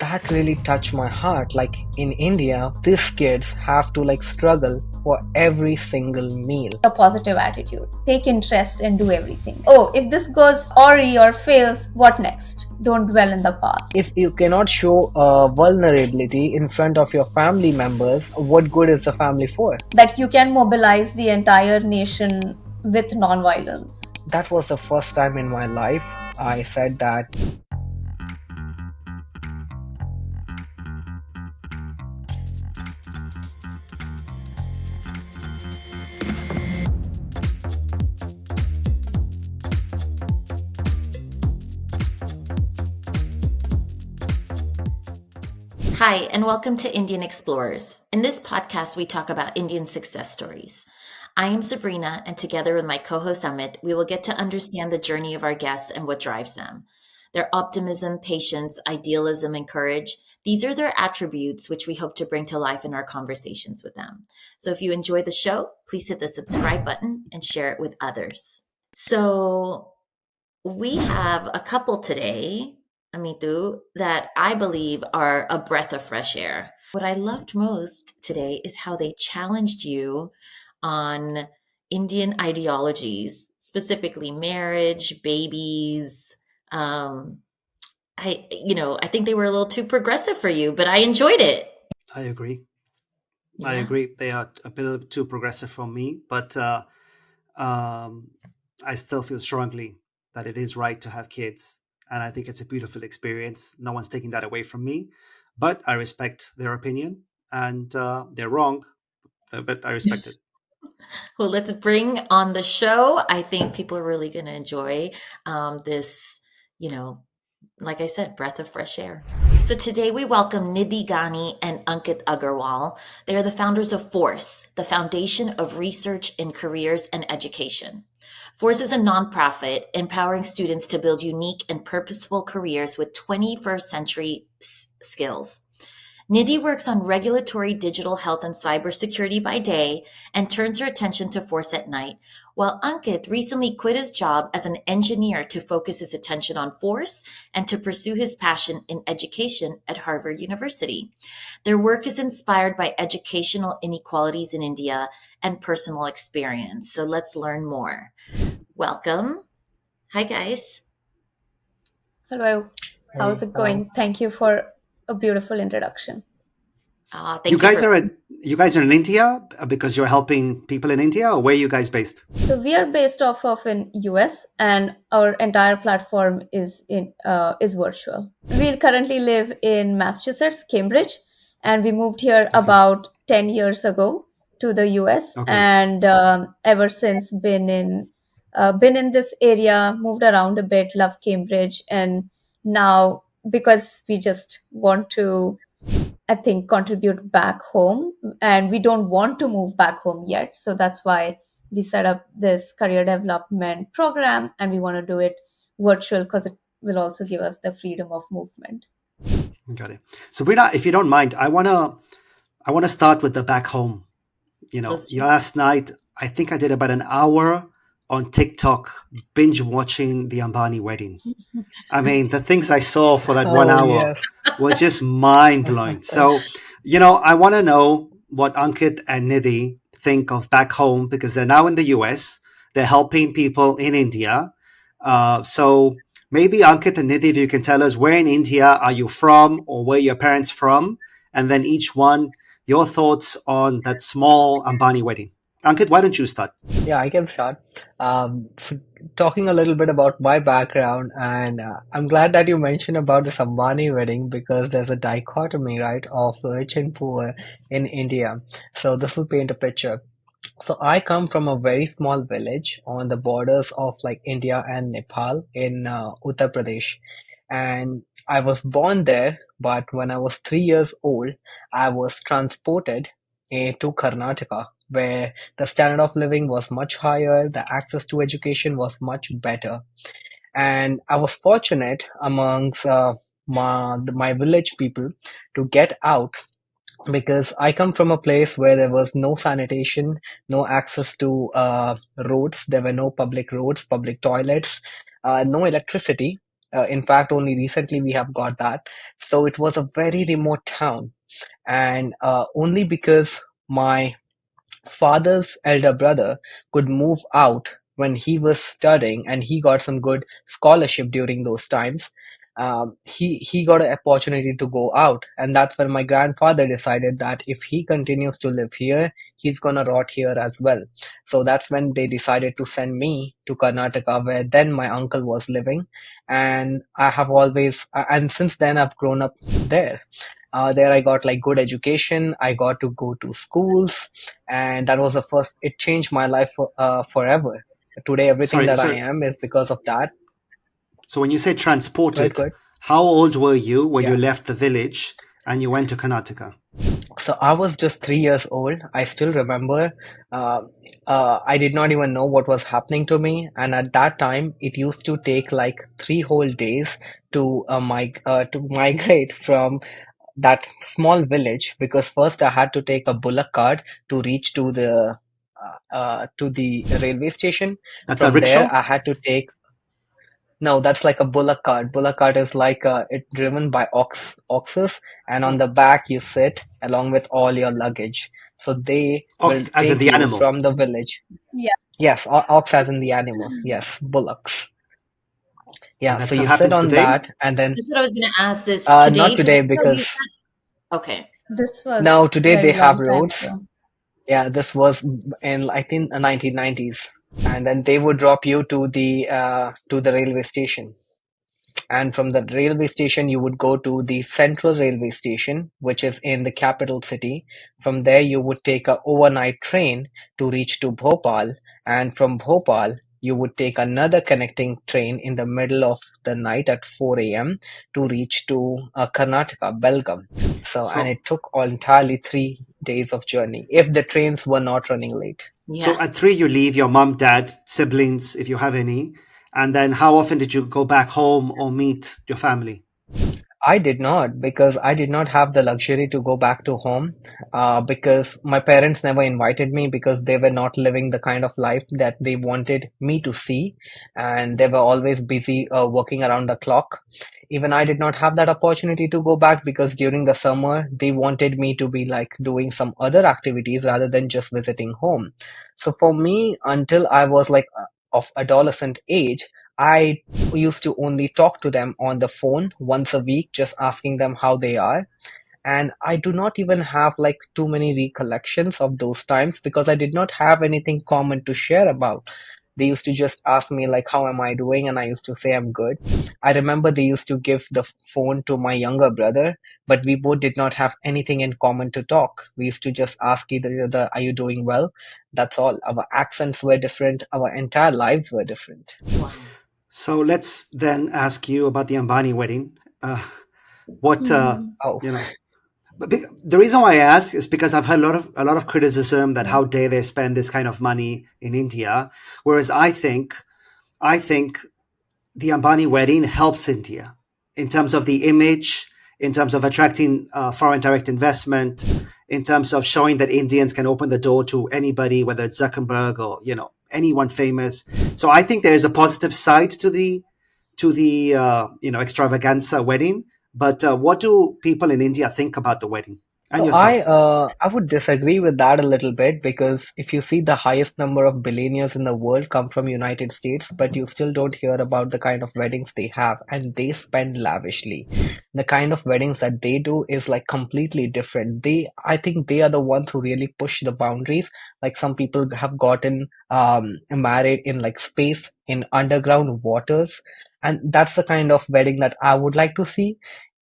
that really touched my heart. Like in India, these kids have to like struggle for every single meal. A positive attitude. Take interest and do everything. Oh, if this goes awry or fails, what next? Don't dwell in the past. If you cannot show vulnerability in front of your family members, what good is the family for? That you can mobilize the entire nation with nonviolence. That was the first time in my life I said that. Hi, and welcome to Indian Explorers. In this podcast, we talk about Indian success stories. I am Sabrina, and together with my co host Amit, we will get to understand the journey of our guests and what drives them. Their optimism, patience, idealism, and courage, these are their attributes which we hope to bring to life in our conversations with them. So if you enjoy the show, please hit the subscribe button and share it with others. So we have a couple today, Amitu, that I believe are a breath of fresh air. What I loved most today is how they challenged you on Indian ideologies, specifically marriage, babies. I think they were a little too progressive for you, but I enjoyed it. I agree. Yeah. I agree. They are a bit too progressive for me, but I still feel strongly that it is right to have kids. And I think it's a beautiful experience. No one's taking that away from me, but I respect their opinion, and they're wrong, but I respect it. Well, let's bring on the show. I think people are really going to enjoy this, like I said, breath of fresh air. So today we welcome Nidhi Gani and Ankitt Agarwal. They are the founders of Force, the foundation of research in careers and education. Force is a nonprofit empowering students to build unique and purposeful careers with 21st century skills. Nidhi works on regulatory digital health and cybersecurity by day and turns her attention to Force at night, while Ankitt recently quit his job as an engineer to focus his attention on Force and to pursue his passion in education at Harvard University. Their work is inspired by educational inequalities in India and personal experience. So let's learn more. Welcome. Hi, guys. Hello. How's it going? Thank you for a beautiful introduction. You guys are in India because you're helping people in India, or where are you guys based? So we are based off of in US, and our entire platform is virtual. We currently live in Massachusetts, Cambridge, and we moved here about 10 years ago to the US, and ever since been in this area, moved around a bit, love Cambridge, and now because we just want to, I think, contribute back home, and we don't want to move back home yet. So that's why we set up this career development program, and we want to do it virtual because it will also give us the freedom of movement. Got it. Sabrina, if you don't mind, I wanna start with the back home. Last night I think I did about an hour on TikTok binge watching the Ambani Wedding. I mean, the things I saw for that 1 hour were just mind blowing. So, I want to know what Ankitt and Nidhi think of back home, because they're now in the US. They're helping people in India. So maybe Ankitt and Nidhi, if you can tell us, where in India are you from, or where your parents from? And then each one, your thoughts on that small Ambani wedding. Ankitt, why don't you start? Yeah, I can start. So talking a little bit about my background, and I'm glad that you mentioned about the Ambani wedding, because there's a dichotomy, right, of rich and poor in India. So this will paint a picture. So I come from a very small village on the borders of like India and Nepal in Uttar Pradesh. And I was born there, but when I was 3 years old, I was transported to Karnataka, where the standard of living was much higher, the access to education was much better. And I was fortunate amongst my village people to get out, because I come from a place where there was no sanitation, no access to roads, there were no public roads, public toilets, no electricity. In fact, only recently we have got that. So it was a very remote town, and only because my father's elder brother could move out when he was studying and he got some good scholarship during those times. He got an opportunity to go out, and that's when my grandfather decided that if he continues to live here, he's gonna rot here as well. So that's when they decided to send me to Karnataka, where then my uncle was living, and I have always and since then I've grown up there. There I got like good education. I got to go to schools, and that was the first. It changed my life forever. Today, everything Sorry, that I sorry. am is because of that. So when you say Good, transported, good. how old were you when Yeah. you left the village and you went to Karnataka? So I was just 3 years old. I still remember. Uh, I did not even know what was happening to me, and at that time, it used to take like 3 whole days to migrate from that small village, because first I had to take a bullock cart to reach to the railway station. That's a From rickshaw? there, I had to take no, that's like a bullock cart. Bullock cart is like it driven by oxes, and on Oh, the back you sit along with all your luggage. So they ox will as in take the you animal. from the village. Yeah. Yes, ox as in the animal. Yes, bullocks. And Yeah, that so still you sit happens on today? that, and then That's what I was going to ask is today, not do they today still use because that? Okay. This was now today they very have long time roads. ago. Yeah, this was in I think the 1990s, and then they would drop you to the railway station, and from the railway station you would go to the central railway station, which is in the capital city. From there you would take a overnight train to reach to Bhopal, and from Bhopal you would take another connecting train in the middle of the night at 4 a.m. to reach to Karnataka, Belgaum. So, and So it took entirely 3 days of journey if the trains were not running late. Yeah. so at 3 you leave your mom, dad, siblings if you have any. And then how often did you go back home or meet your family? I did not, because I did not have the luxury to go back to home, because my parents never invited me, because they were not living the kind of life that they wanted me to see, and they were always busy working around the clock. Even I did not have that opportunity to go back, because during the summer they wanted me to be like doing some other activities rather than just visiting home. So for me, until I was like of adolescent age, I used to only talk to them on the phone once a week, just asking them how they are. And I do not even have like too many recollections of those times, because I did not have anything common to share about. They used to just ask me like, how am I doing? And I used to say I'm good. I remember they used to give the phone to my younger brother, but we both did not have anything in common to talk. We used to just ask either other, are you doing well? That's all. Our accents were different. Our entire lives were different. Wow. So let's then ask you about the Ambani wedding. What Hmm. Oh, you know, the reason why I ask is because I've heard a lot of criticism that Yeah. how dare they spend this kind of money in India, whereas I think the Ambani wedding helps India in terms of the image, in terms of attracting foreign direct investment, in terms of showing that Indians can open the door to anybody, whether it's Zuckerberg or anyone famous. So I think there is a positive side to the extravaganza wedding. But what do people in India think about the wedding and So I yourself? I would disagree with that a little bit, because if you see the highest number of billionaires in the world come from United States, but you still don't hear about the kind of weddings they have, and they spend lavishly. The kind of weddings that they do is like completely different. I think they are the ones who really push the boundaries. Like some people have gotten married in like space, in underground waters, and that's the kind of wedding that I would like to see.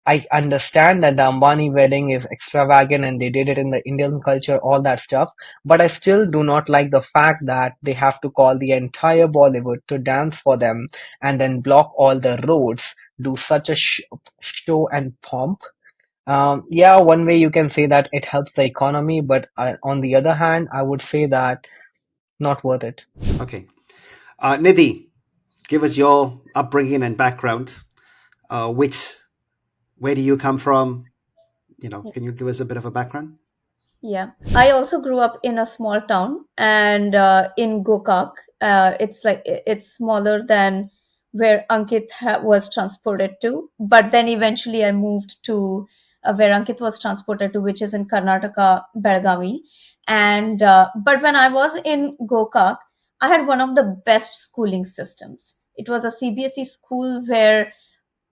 I understand that the Ambani wedding is extravagant and they did it in the Indian culture, all that stuff, but I still do not like the fact that they have to call the entire Bollywood to dance for them and then block all the roads, do such a show and pomp. Yeah, one way you can say that it helps the economy, but on the other hand, I would say that not worth it. Okay, Nidhi, give us your upbringing and background. Which Where do you come from? Can you give us a bit of a background? Yeah. I also grew up in a small town and in Gokak. It's like it's smaller than where Ankit was transported to. But then eventually I moved to where Ankit was transported to, which is in Karnataka, Belgavi. And but when I was in Gokak, I had one of the best schooling systems. It was a CBSE school where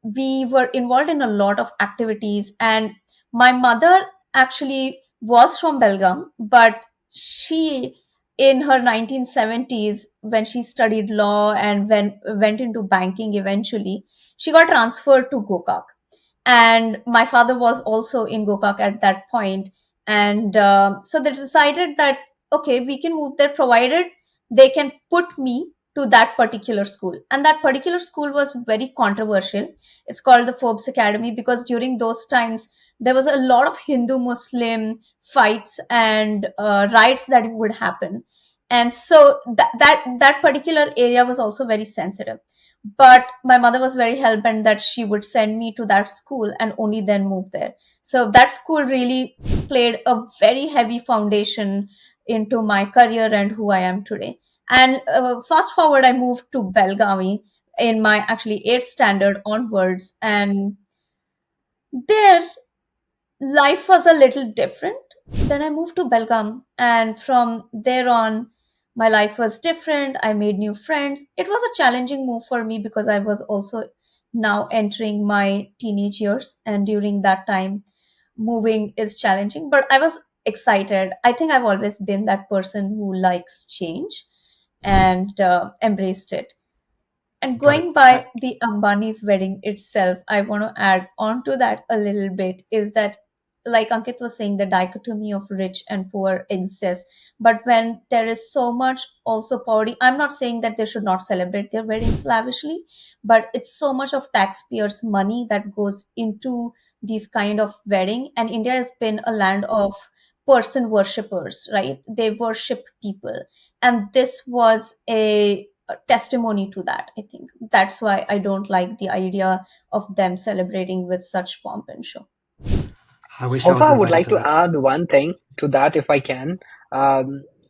we were involved in a lot of activities, and my mother actually was from Belgaum, but she in her 1970s, when she studied law and went into banking eventually, she got transferred to Gokak. And my father was also in Gokak at that point. And so they decided that, okay, we can move there provided they can put me to that particular school. And that particular school was very controversial. It's called the Forbes Academy because during those times, there was a lot of Hindu Muslim fights and riots that would happen. And so that particular area was also very sensitive. But my mother was very hell-bent that she would send me to that school and only then move there. So that school really played a very heavy foundation into my career and who I am today. And fast forward, I moved to Belgavi in my actually 8th standard onwards, and there life was a little different. Then I moved to Belgaum, and from there on, my life was different. I made new friends. It was a challenging move for me because I was also now entering my teenage years, and during that time, moving is challenging, but I was excited. I think I've always been that person who likes change and embraced it. And Got going it. by the Ambani's wedding itself, I want to add on to that a little bit is that, like Ankit was saying, the dichotomy of rich and poor exists. But when there is so much also poverty, I'm not saying that they should not celebrate their weddings lavishly, but it's so much of taxpayers' money that goes into these kind of wedding. And India has been a land of person worshippers, right? They worship people. And this was a testimony to that. I think that's why I don't like the idea of them celebrating with such pomp and show. I wish I Also, was I would invited like to to that. add one thing to that if I can.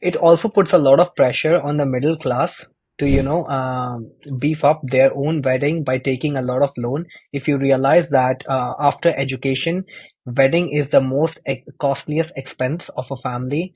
It also puts a lot of pressure on the middle class to, beef up their own wedding by taking a lot of loan. If you realize that after education, wedding is the most costliest expense of a family.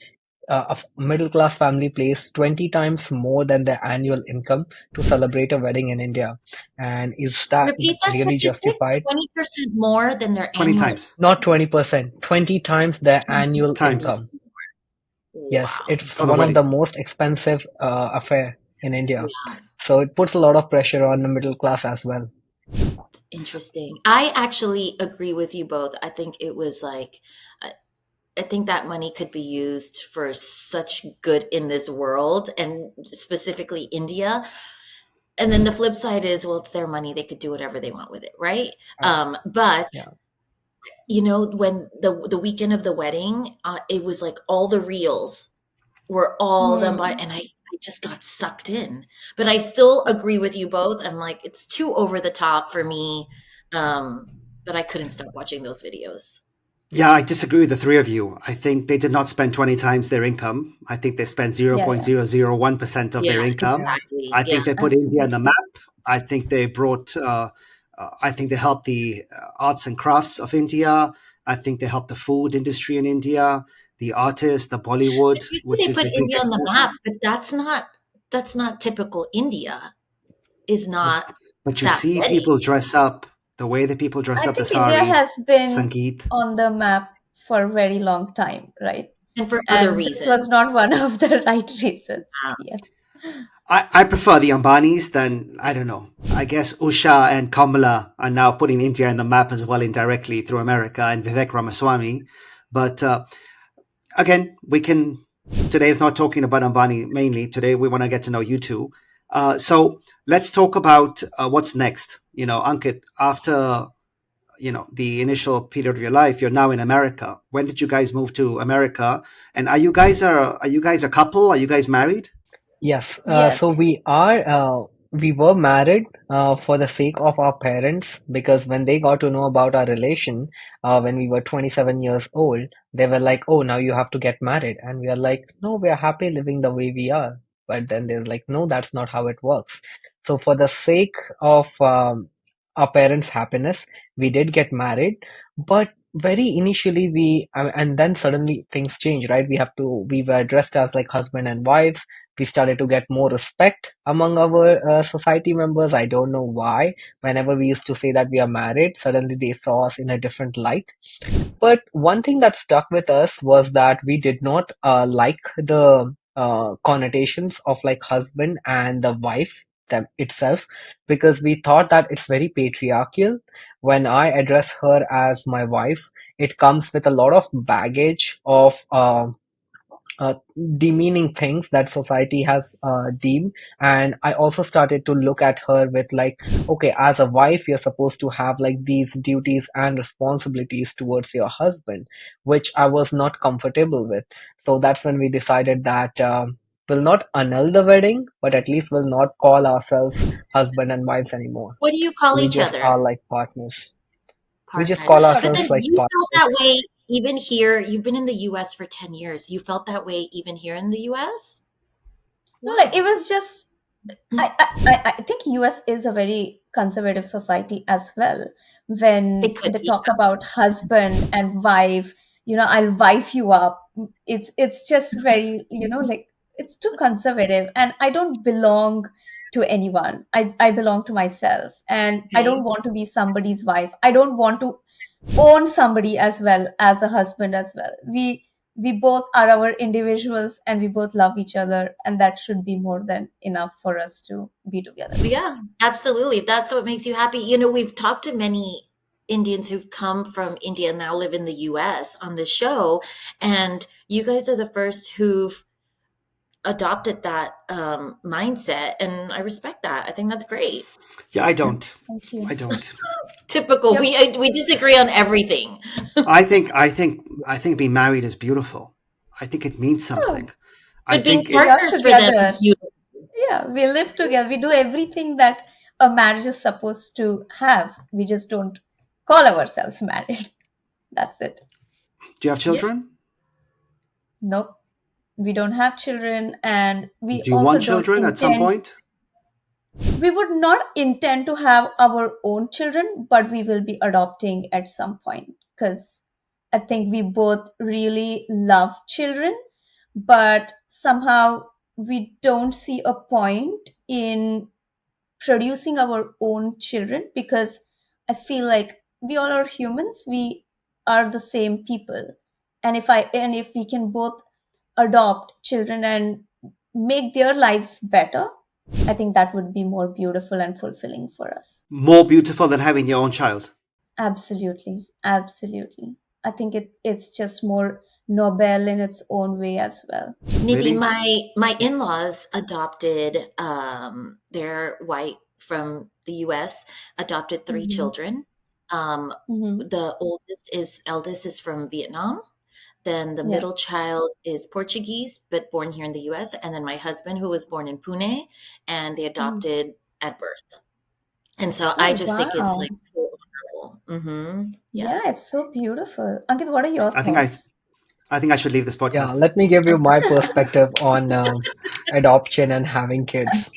A middle class family pays 20 times more than their annual income to celebrate a wedding in India. And is that Repeat that really statistic, justified? 20% more than their 20 annual. times. Not 20%, 20 times their 20 annual Times. income. times more. Yes, Wow. it's For the one of wedding. the most expensive affair in India. Yeah. So it puts a lot of pressure on the middle class as well. Interesting. I actually agree with you both. I think it was like, I think that money could be used for such good in this world and specifically India. And then the flip side is, well, it's their money. They could do whatever they want with it, right? But Yeah. when the weekend of the wedding, it was like all the reels were all them, and I just got sucked in. But I still agree with you both. I'm like, it's too over the top for me. But I couldn't stop watching those videos. Yeah, I disagree with the three of you. I think they did not spend 20 times their income. I think they spent Yeah, yeah, 0.001% of their Yeah, income. Yeah. I exactly. Yeah. think they put India on the absolutely. map. I think they brought, I think they helped the arts and crafts of India. I think they helped the food industry in India, the artists, the Bollywood, You say which they is put a big India on the exporter. map, but that's not typical India. Is But, not but you that see wedding. people dress up, the way that people dress I up, the think India saris, has been Sangeet. on the map for a very long time, right? And for other And this was reasons. not one of the right reasons. Yeah. Yes. I prefer the Ambanis than, I don't know. I guess Usha and Kamala are now putting India in the map as well indirectly through America and Vivek Ramaswamy. But again, today is not talking about Ambani mainly. Today we want to get to know you two. So let's talk about what's next. Ankit, after, the initial period of your life, you're now in America. When did you guys move to America? And are you guys a couple? Are you guys married? Yes. Yes. So we were married for the sake of our parents because when they got to know about our relation, when we were 27 years old, they were like, "Oh, now you have to get married," and we are like, "No, we are happy living the way we are." But then there's like, no, that's not how it works. So for the sake of our parents' happiness, we did get married, but very initially and then suddenly things change, right? We were dressed as like husband and wives. We started to get more respect among our society members. I don't know why. Whenever we used to say that we are married, suddenly they saw us in a different light. But one thing that stuck with us was that we did not like the connotations of like husband and the wife them itself, because we thought that it's very patriarchal. When I address her as my wife, it comes with a lot of baggage of demeaning things that society has deemed. And I also started to look at her with like, okay, as a wife, you're supposed to have like these duties and responsibilities towards your husband, which I was not comfortable with. So that's when we decided that we'll not annul the wedding, but at least we'll not call ourselves husband and wives anymore. What do you call We each just other? are like partners. We just Partners. call But then ourselves like you felt partners. that way even here. You've been in the US for 10 years. You felt that way even here in the US? No, Wow. like it was just I think US is a very conservative society as well. When It could they be. talk about husband and wife, I'll wife you up. It's just very, like it's too conservative, and I don't belong to anyone. I belong to myself, and I Okay. don't want to be somebody's wife. I don't want to own somebody as well as a husband as well. We both are our individuals, and we both love each other, and that should be more than enough for us to be together. Yeah, absolutely. If that's what makes you happy. We've talked to many Indians who've come from India and now live in the US on this show, and you guys are the first who've adopted that mindset, and I respect that. I think that's great. Yeah, I don't. Thank you. I don't. Typical. Yep. We disagree on everything. I think being married is beautiful. I think it means Oh, something. I But being think we it. are partners for them is together. beautiful. Yeah, we live together. We do everything that a marriage is supposed to have. We just don't call ourselves married. That's it. Do you have Yeah. children? Nope. We don't have children, and we Do you also want don't children at some intend. point? We would not intend to have our own children, but we will be adopting at some point, because I think we both really love children, but somehow we don't see a point in producing our own children, because I feel like we all are humans. We are the same people. And if we can both adopt children and make their lives better, I think that would be more beautiful and fulfilling for us. More beautiful than having your own child. Absolutely. Absolutely. I think it's just more noble in its own way as well. Nidhi, Really? my in-laws adopted they're white from the US, adopted 3 Mm-hmm. children. Mm-hmm. The eldest is from Vietnam. Then the Yeah. middle child is Portuguese, but born here in the US. And then my husband, who was born in Pune, and they Mm. adopted at birth. And so I Oh, just think it's wow. like so wonderful. Yeah. Yeah, it's so beautiful. Ankit, what are your I think I. thoughts? I think I should leave this Yeah, podcast. let me give you my perspective on adoption and having kids.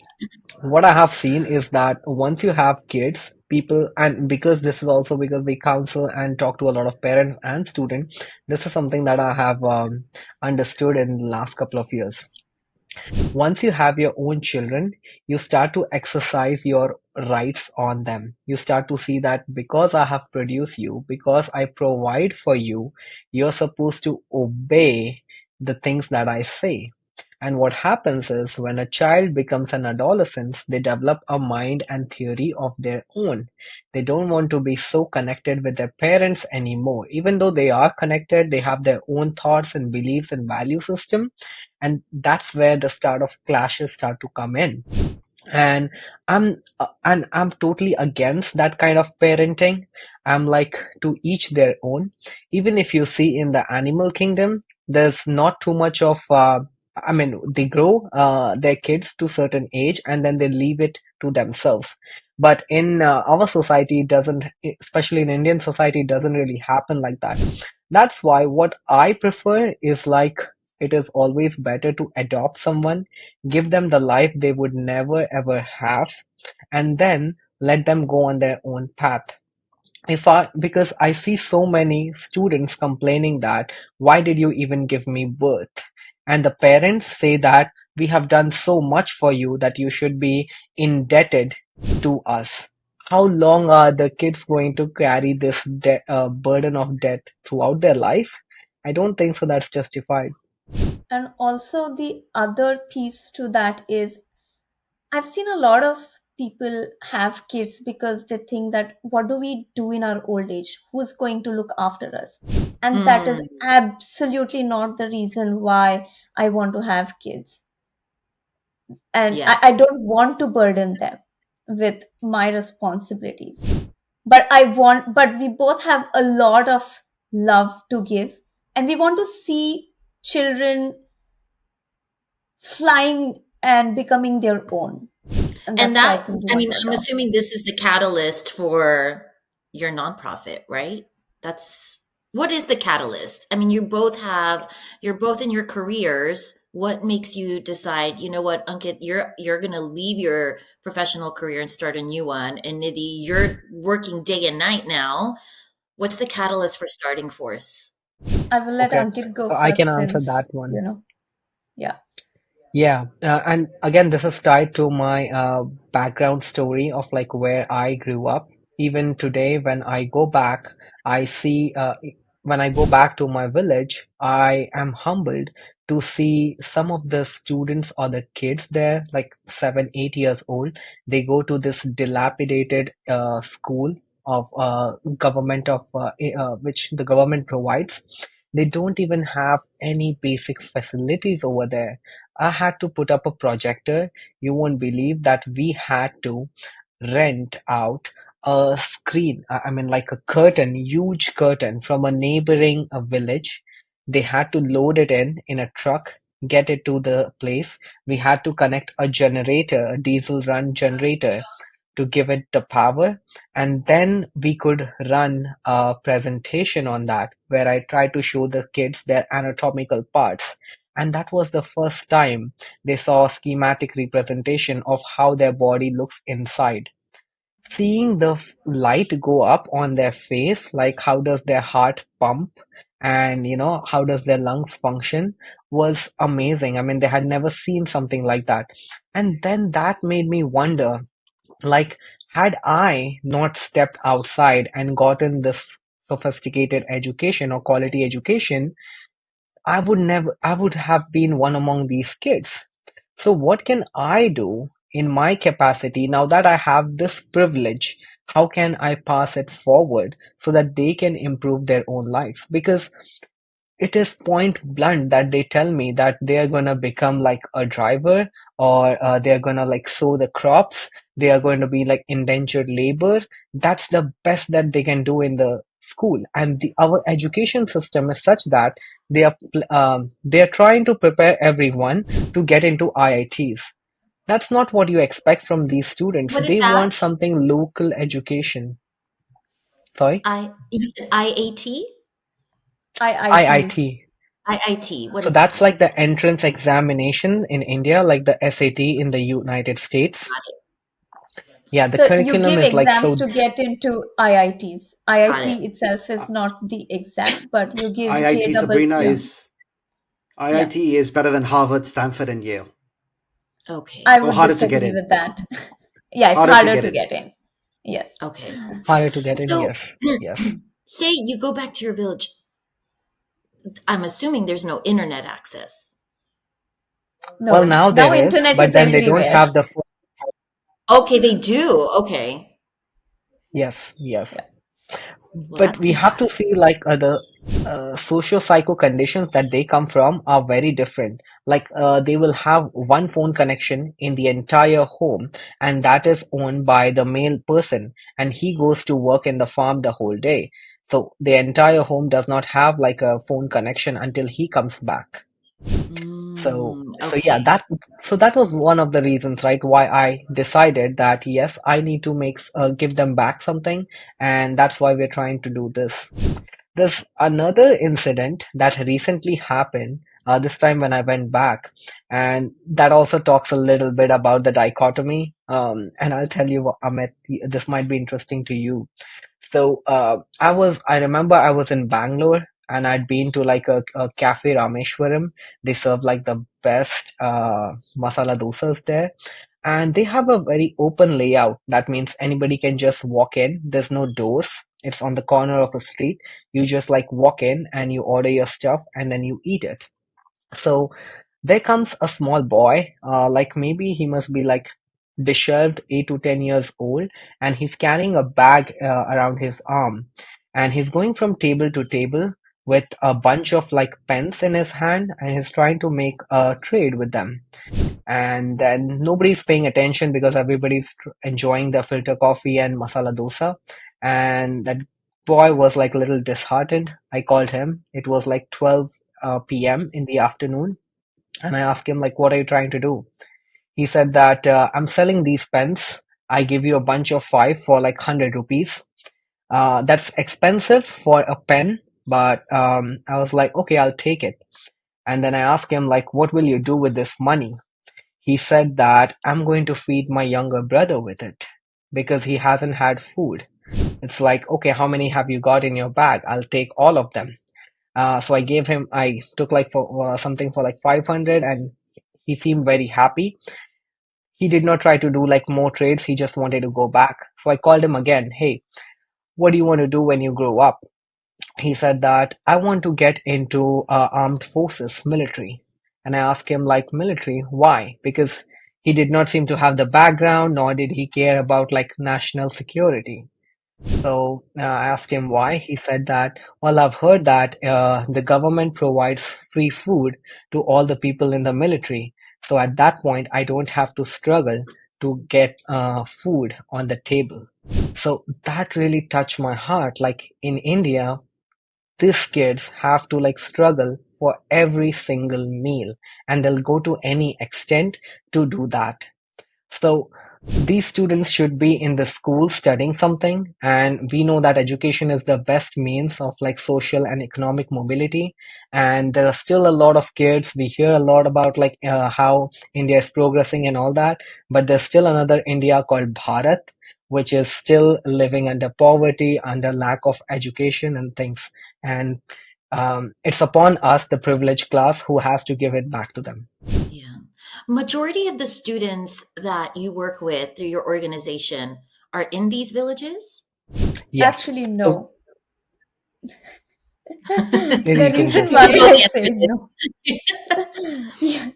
What I have seen is that once you have kids, people, and because this is also because we counsel and talk to a lot of parents and students, this is something that I have understood in the last couple of years. Once you have your own children, you start to exercise your rights on them. You start to see that because I have produced you, because I provide for you, you're supposed to obey the things that I say. And what happens is when a child becomes an adolescent, they develop a mind and theory of their own. They don't want to be so connected with their parents anymore. Even though they are connected, they have their own thoughts and beliefs and value system. And that's where the start of clashes start to come in. And I'm totally against that kind of parenting. I'm like, to each their own. Even if you see in the animal kingdom, there's not too much of I mean, they grow their kids to certain age and then they leave it to themselves. But in our society, it doesn't, especially in Indian society, it doesn't really happen like that. That's why what I prefer is like, it is always better to adopt someone, give them the life they would never ever have, and then let them go on their own path. Because I see so many students complaining that, why did you even give me birth? And the parents say that we have done so much for you that you should be indebted to us. How long are the kids going to carry this burden of debt throughout their life? I don't think so that's justified. And also, the other piece to that is I've seen a lot of people have kids because they think that what do we do in our old age? Who's going to look after us? And that is Mm, absolutely not the reason why I want to have kids. And yeah. I don't want to burden them with my responsibilities. But we both have a lot of love to give, and we want to see children flying and becoming their own. And And that's why I that, think we I want mean, to I'm adopt. assuming this is the catalyst for your nonprofit, right? That's what is the catalyst? I mean, you're both in your careers. What makes you decide, you know what, Ankit, you're gonna leave your professional career and start a new one. And Nidhi, you're working day and night now. What's the catalyst for starting Force? I will let Okay, Ankit go so I can first answer that since, one. yeah. Yeah, and again, this is tied to my background story of like where I grew up. Even today, when I go back, I see when I go back to my village, I am humbled to see some of the students or the kids there, like 7, 8 years old. They go to this dilapidated school of government of which the government provides. They don't even have any basic facilities over there. I had to put up a projector. You won't believe that we had to rent out a screen, I mean, like a curtain, huge curtain from a neighboring village. They had to load it in a truck, get it to the place. We had to connect a generator, a diesel run generator, to give it the power, and then we could run a presentation on that where I tried to show the kids their anatomical parts. And that was the first time they saw a schematic representation of how their body looks inside. Seeing the light go up on their face, like how does their heart pump and how does their lungs function, was amazing. I mean, they had never seen something like that. And then that made me wonder, like, had I not stepped outside and gotten this sophisticated education or quality education, I would have been one among these kids. So what can I do in my capacity now that I have this privilege? How can I pass it forward so that they can improve their own lives? Because it is point blunt that they tell me that they are gonna become like a driver, or they are gonna like sow the crops. They are going to be like indentured labor. That's the best that they can do in the school. And our education system is such that they are trying to prepare everyone to get into IITs. That's not what you expect from these students. What is They that? want something local education. Sorry, You said IAT? IITs. IIT. IIT. What So is that's that? like the entrance examination in India, like the SAT in the United States. Yeah, the So you curriculum give is like exams so. to get into IITs. Got it. IIT itself is not the exam, but you give J IIT double, Sabrina yeah, is yeah. IIT is better than Harvard, Stanford, and Yale, Okay. I or would harder to get disagree in. with that. Yeah, it's Harder to harder get to in. get in. Yes. Okay. Harder to get in. So, Yes, yes. say you go back to your village. I'm assuming there's no internet access. Well, No, now now there is, internet but is then they don't everywhere. have the full. Okay, they do. Okay. Yes, yes. Yeah. Well, But that's we have to fantastic. see like the socio-psycho conditions that they come from are very different. Like they will have one phone connection in the entire home, and that is owned by the male person, and he goes to work in the farm the whole day. So the entire home does not have like a phone connection until he comes back. So yeah, Okay. that was one of the reasons, right, why I decided that yes, I need to give them back something, and that's why we're trying to do this. There's another incident that recently happened. this time when I went back. And that also talks a little bit about the dichotomy. And I'll tell you, Amit, this might be interesting to you. So I remember I was in Bangalore and I'd been to like a cafe Rameshwaram. They serve like the best masala dosas there. And they have a very open layout. That means anybody can just walk in. There's no doors. It's on the corner of a street. You just like walk in and you order your stuff and then you eat it. So there comes a small boy, like maybe he must be like disheveled 8 to 10 years old, and he's carrying a bag around his arm, and he's going from table to table with a bunch of like pens in his hand, and he's trying to make a trade with them. And then nobody's paying attention because everybody's enjoying the filter coffee and masala dosa. And that boy was like a little disheartened. I called him. It was like 12 p.m. in the afternoon. And I asked him, like, what are you trying to do? He said that I'm selling these pens. I give you a bunch of five for like 100 rupees. That's expensive for a pen, but I was like, okay, I'll take it. And then I asked him, like, what will you do with this money? He said that I'm going to feed my younger brother with it because he hasn't had food. It's like, okay, how many have you got in your bag? I'll take all of them. So I took like for something for like 500 and he seemed very happy. He did not try to do like more trades. He just wanted to go back. So I called him again. Hey, what do you want to do when you grow up? He said that I want to get into armed forces, military. And I asked him like military, why? Because he did not seem to have the background, nor did he care about like national security. So I asked him why. He said that, well, I've heard that the government provides free food to all the people in the military. So at that point, I don't have to struggle to get food on the table. So that really touched my heart. Like in India, these kids have to like struggle for every single meal, and they'll go to any extent to do that. So these students should be in the school studying something, and we know that education is the best means of like social and economic mobility. And there are still a lot of kids. We hear a lot about like how India is progressing and all that, but there's still another India called Bharat, which is still living under poverty, under lack of education and things. And it's upon us, the privileged class, who has to give it back to them. Yeah. Majority of the students that you work with through your organization are in these villages? Yes. Actually, So no. maybe The you can reason just why People don't I say answer no. Yeah,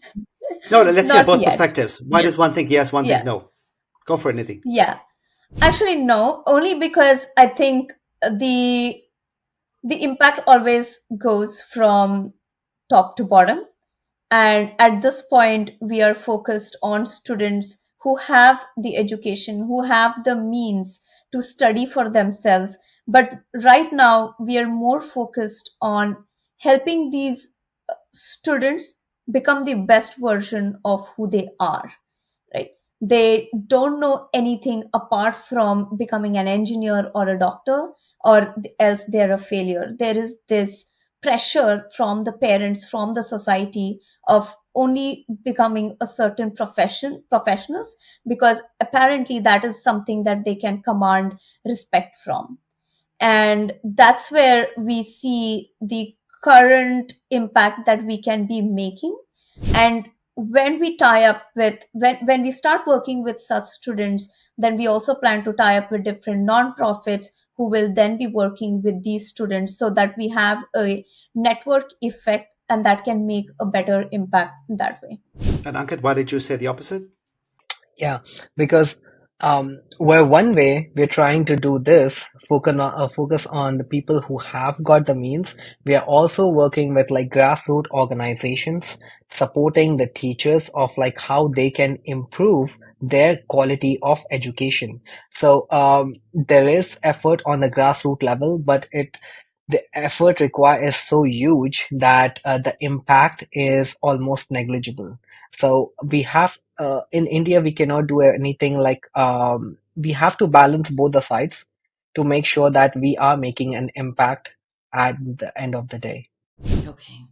No, let's hear not both yet. perspectives. Why does one think yes, one think Yeah, no? Go for it, Nidhi. yeah. Actually, no. Only because I think the impact always goes from top to bottom. And at this point, we are focused on students who have the education, who have the means to study for themselves. But right now, we are more focused on helping these students become the best version of who they are, right? They don't know anything apart from becoming an engineer or a doctor, or else they're a failure. There is this pressure from the parents, from the society, of only becoming a certain professionals, because apparently that is something that they can command respect from. And that's where we see the current impact that we can be making. And when we tie up with when we start working with such students, then we also plan to tie up with different nonprofits who will then be working with these students, so that we have a network effect and that can make a better impact that way. And Ankit, why did you say the opposite? Yeah, because where one way we're trying to do this, focus on the people who have got the means, we are also working with like grassroots organizations, supporting the teachers of like how they can improve their quality of education. So there is effort on the grassroots level, but the effort required is so huge that the impact is almost negligible. So we have in India we cannot do anything like we have to balance both the sides to make sure that we are making an impact at the end of the day. Okay.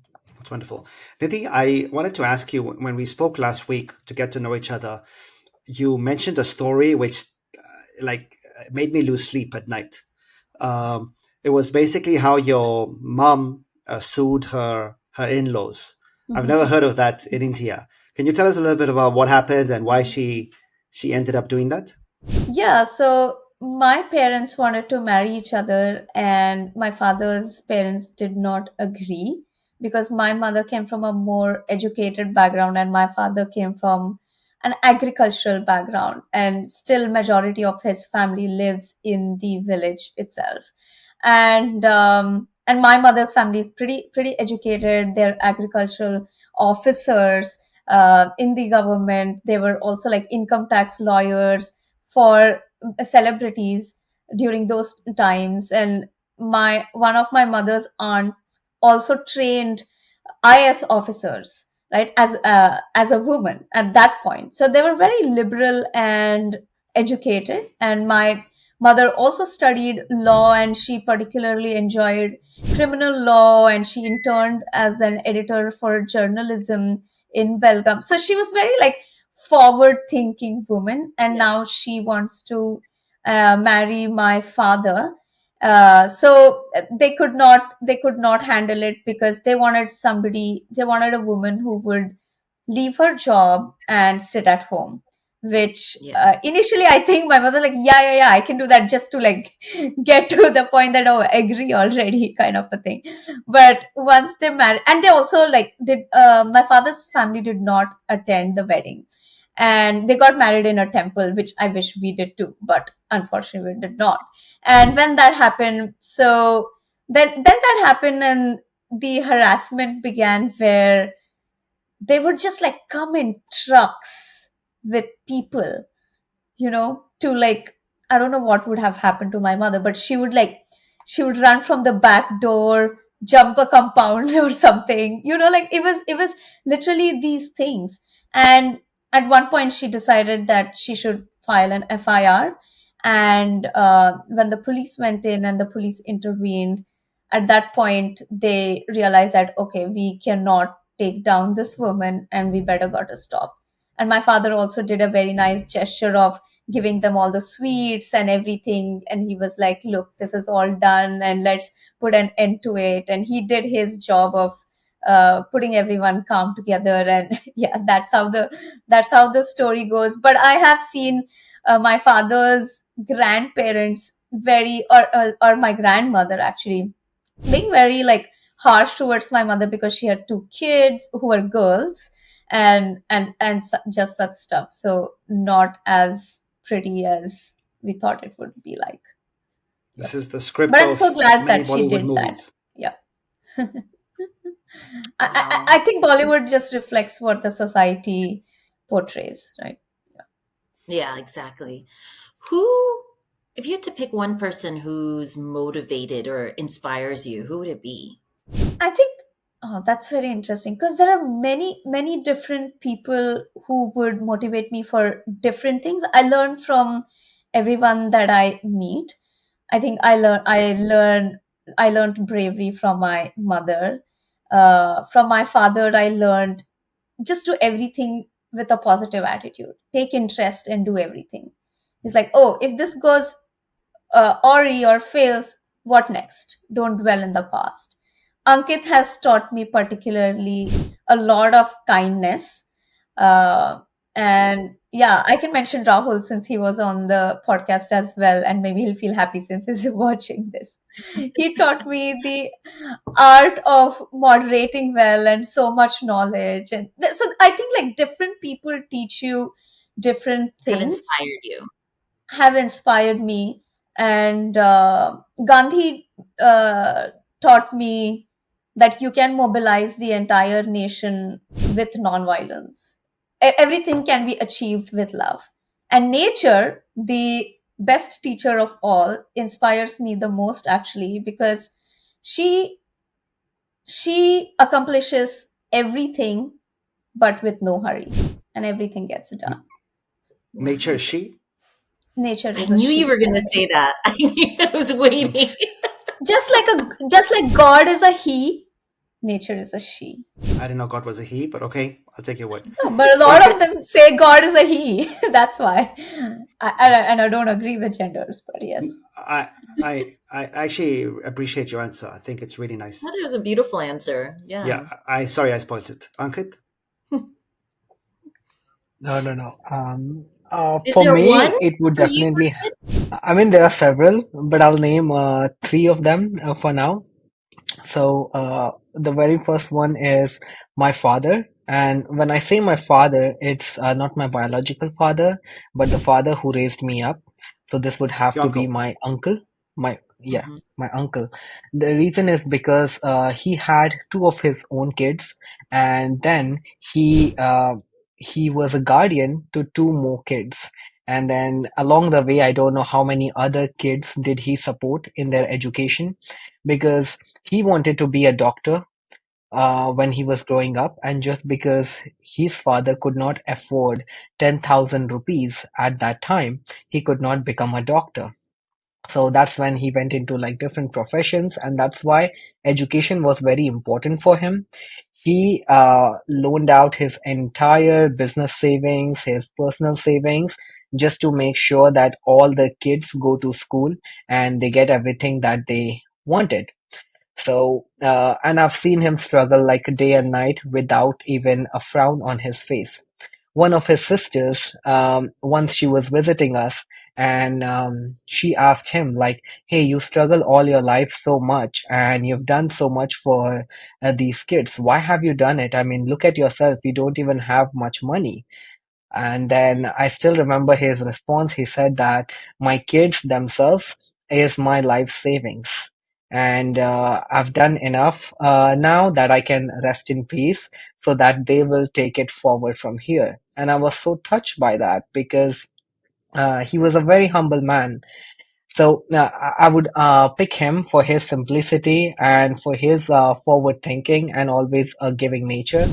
That's wonderful. Nidhi, I wanted to ask you, when we spoke last week to get to know each other, you mentioned a story which made me lose sleep at night. It was basically how your mom sued her in-laws. I've never heard of that in India. Can you tell us a little bit about what happened and why she ended up doing that? Yeah, so my parents wanted to marry each other, and my father's parents did not agree because my mother came from a more educated background and my father came from an agricultural background, and still majority of his family lives in the village itself. And my mother's family is pretty educated. They're agricultural officers in the government. They were also like income tax lawyers for celebrities during those times. And my one of my mother's aunts also trained IS officers, right, as a woman at that point. So they were very liberal and educated. And my mother also studied law, and she particularly enjoyed criminal law, and she interned as an editor for journalism in Belgium. So she was very like forward thinking woman, and Yeah. now she wants to marry my father. So they could not handle it because they wanted a woman who would leave her job and sit at home, which Yeah. initially I think my mother like, yeah, I can do that, just to like get to the point that, oh, agree already kind of a thing. But once they married, and they also like did my father's family did not attend the wedding, and they got married in a temple, which I wish we did too, but unfortunately we did not. And when that happened, so then that happened, and the harassment began, where they would just like come in trucks with people, to like, I don't know what would have happened to my mother, but she would run from the back door, jump a compound or something, like it was literally these things. And at one point she decided that she should file an FIR. And when the police went in and the police intervened, at that point they realized that, okay, we cannot take down this woman and we better got to stop. And my father also did a very nice gesture of giving them all the sweets and everything. And he was like, look, this is all done and let's put an end to it. And he did his job of putting everyone calm together. And yeah, that's how the story goes. But I have seen my father's grandparents or my grandmother actually being very like harsh towards my mother because she had two kids who were girls, and just such stuff. So not as pretty as we thought it would be like. This Yep. is the But script I'm so of glad many that she Bollywood did that. movies. Yeah. I Wow. think Bollywood just reflects what the society portrays, right? Yeah, exactly. Who, if you had to pick one person who's motivated or inspires you, who would it be? I think, oh, that's very interesting because there are many different people who would motivate me for different things. I learn from everyone that I meet. I think I learned bravery from my mother. From my father, I learned just do everything with a positive attitude. Take interest and do everything. He's like, oh, if this goes awry or fails, what next? Don't dwell in the past. Ankit has taught me particularly a lot of kindness. Uh, and yeah, I can mention Rahul since he was on the podcast as well, and maybe he'll feel happy since he's watching this. He taught me the art of moderating well and so much knowledge. And so I think like different people teach you different Have things, inspired you? have inspired me. And Gandhi taught me that you can mobilize the entire nation with nonviolence. Everything can be achieved with love. And nature, the best teacher of all, inspires me the most actually because she she accomplishes everything but with no hurry, and everything gets done. Nature, Wow. she. Nature I is a knew you she. were going to say that. I was waiting. Just like God is a he, nature is a she. I didn't know God was a he, but okay, I'll take your word. No, but a lot of Ankit, them say God is a he. That's why. And I don't agree with genders, but yes. I, I actually appreciate your answer. I think it's really nice. That was a beautiful answer. Yeah, Yeah. sorry I spoiled it. Ankit? No, no, no. Is For there one me, it would for you, definitely. Ankitt? I mean, there are several, but I'll name three of them for now. So, the very first one is my father. And when I say my father, it's not my biological father, but the father who raised me up. So this would have Your to be uncle. my uncle. Yeah, Mhm. my uncle. The reason is because he had two of his own kids, and then he was a guardian to two more kids. And then along the way, I don't know how many other kids did he support in their education, because he wanted to be a doctor when he was growing up, and just because his father could not afford 10,000 rupees at that time, he could not become a doctor. So that's when he went into like different professions, and that's why education was very important for him. He loaned out his entire business savings, his personal savings, just to make sure that all the kids go to school and they get everything that they wanted. So, and I've seen him struggle like day and night without even a frown on his face. One of his sisters, once she was visiting us, and she asked him, like, "Hey, you struggle all your life so much, and you've done so much for these kids. Why have you done it? I mean, look at yourself. You don't even have much money." And then I still remember his response. He said that my kids themselves is my life savings. And I've done enough now that I can rest in peace so that they will take it forward from here. And I was so touched by that because he was a very humble man. So I would pick him for his simplicity and for his forward thinking and always a giving nature.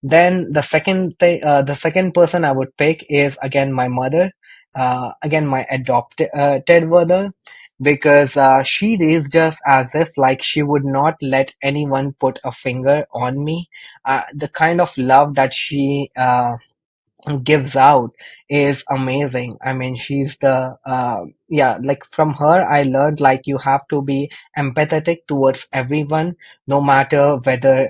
Then the second person I would pick is again my mother, again my adopted mother, because she raised us as if like she would not let anyone put a finger on me. The kind of love that she gives out is amazing. I mean, she's the yeah, like from her I learned like you have to be empathetic towards everyone, no matter whether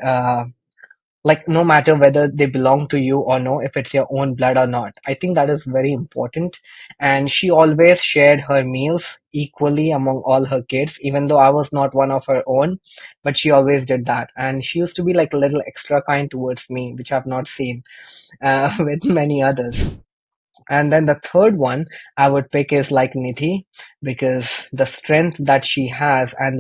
no matter whether they belong to you or no, if it's your own blood or not. I think that is very important. And she always shared her meals equally among all her kids, even though I was not one of her own, but she always did that. And she used to be like a little extra kind towards me, which I've not seen with many others. And then the third one I would pick is like Nidhi, because the strength that she has and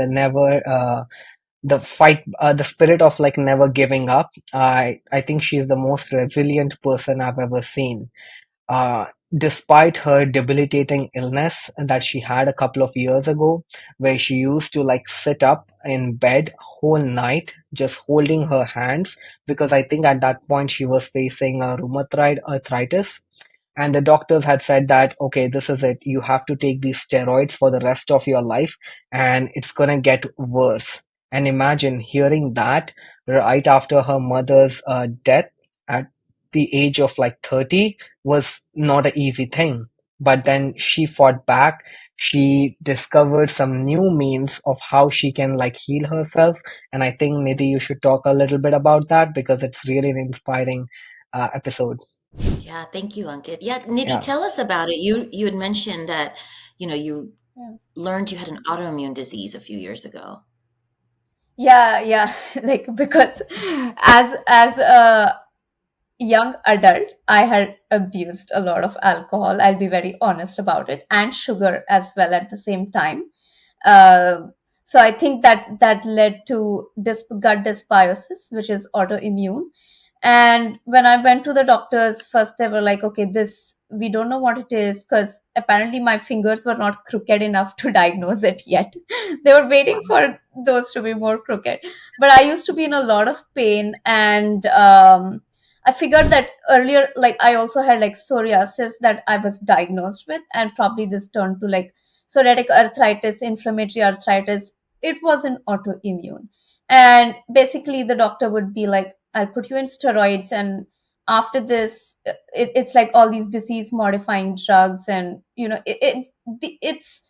the spirit of like never giving up. I think she's the most resilient person I've ever seen. uh, Despite her debilitating illness that she had a couple of years ago, where she used to like sit up in bed whole night just holding her hands, because I think at that point she was facing a rheumatoid arthritis, and the doctors had said that, okay, this is it, you have to take these steroids for the rest of your life and it's gonna get worse. And imagine hearing that right after her mother's death at the age of like 30 was not an easy thing. But then she fought back. She discovered some new means of how she can like heal herself. And I think, Nidhi, you should talk a little bit about that because it's really an inspiring episode. Yeah, thank you, Ankit. Yeah, Nidhi, Yeah. tell us about it. You had mentioned that, you Yeah. learned you had an autoimmune disease a few years ago. Yeah, like because as a young adult, I had abused a lot of alcohol. I'll be very honest about it, and sugar as well at the same time. Uh, so I think that led to gut dysbiosis, which is autoimmune. And when I went to the doctors, first they were like, okay, this, we don't know what it is, because apparently my fingers were not crooked enough to diagnose it yet. They were waiting for those to be more crooked. But I used to be in a lot of pain, and I figured that earlier, like I also had like psoriasis that I was diagnosed with, and probably this turned to like psoriatic arthritis, inflammatory arthritis. It was an autoimmune. And basically the doctor would be like, I'll put you in steroids, and after this it's like all these disease modifying drugs, and it's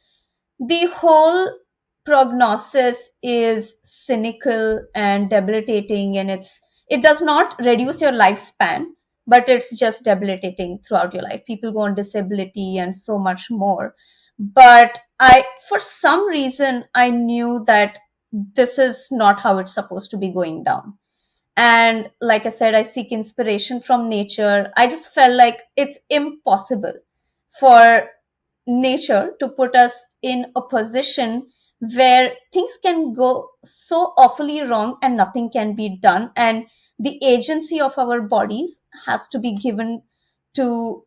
the whole prognosis is cynical and debilitating, and it does not reduce your lifespan, but it's just debilitating throughout your life. People go on disability and so much more. But for some reason, I knew that this is not how it's supposed to be going down. And like I said, I seek inspiration from nature. I just felt like it's impossible for nature to put us in a position where things can go so awfully wrong and nothing can be done. And the agency of our bodies has to be given to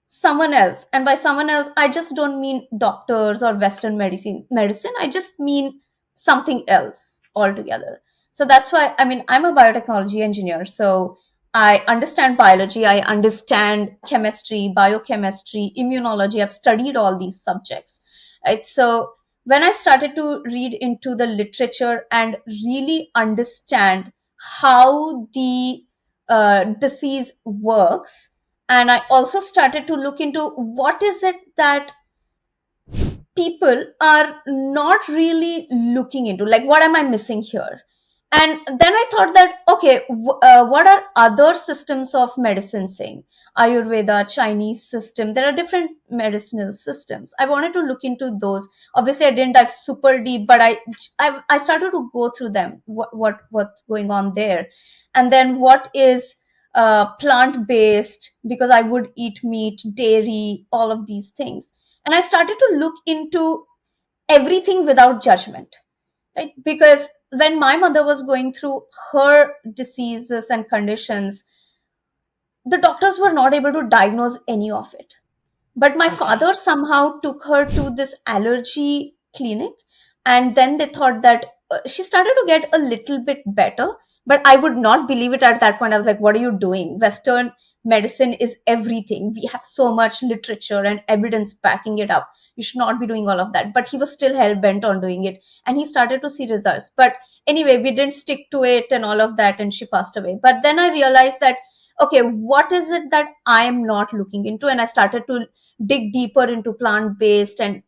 someone else. And by someone else, I just don't mean doctors or Western medicine. I just mean something else altogether. So that's why, I mean, I'm a biotechnology engineer, so I understand biology, I understand chemistry, biochemistry, immunology. I've studied all these subjects, right? So when I started to read into the literature and really understand how the disease works, and I also started to look into what is it that people are not really looking into, like what am I missing here. And then I thought that, okay, what are other systems of medicine saying? Ayurveda, Chinese system, there are different medicinal systems. I wanted to look into those. Obviously I didn't dive super deep, but I started to go through them, what's going on there. And then what is plant based, because I would eat meat, dairy, all of these things. And I started to look into everything without judgment, right? Because when my mother was going through her diseases and conditions, the doctors were not able to diagnose any of it. But my father somehow took her to this allergy clinic, and then they thought that she started to get a little bit better. But I would not believe it at that point. I was like, what are you doing? Western medicine is everything. We have so much literature and evidence backing it up. You should not be doing all of that. But he was still hell bent on doing it, and he started to see results. But anyway, we didn't stick to it and all of that, and she passed away. But then I realized that, okay, what is it that I am not looking into? And I started to dig deeper into plant based and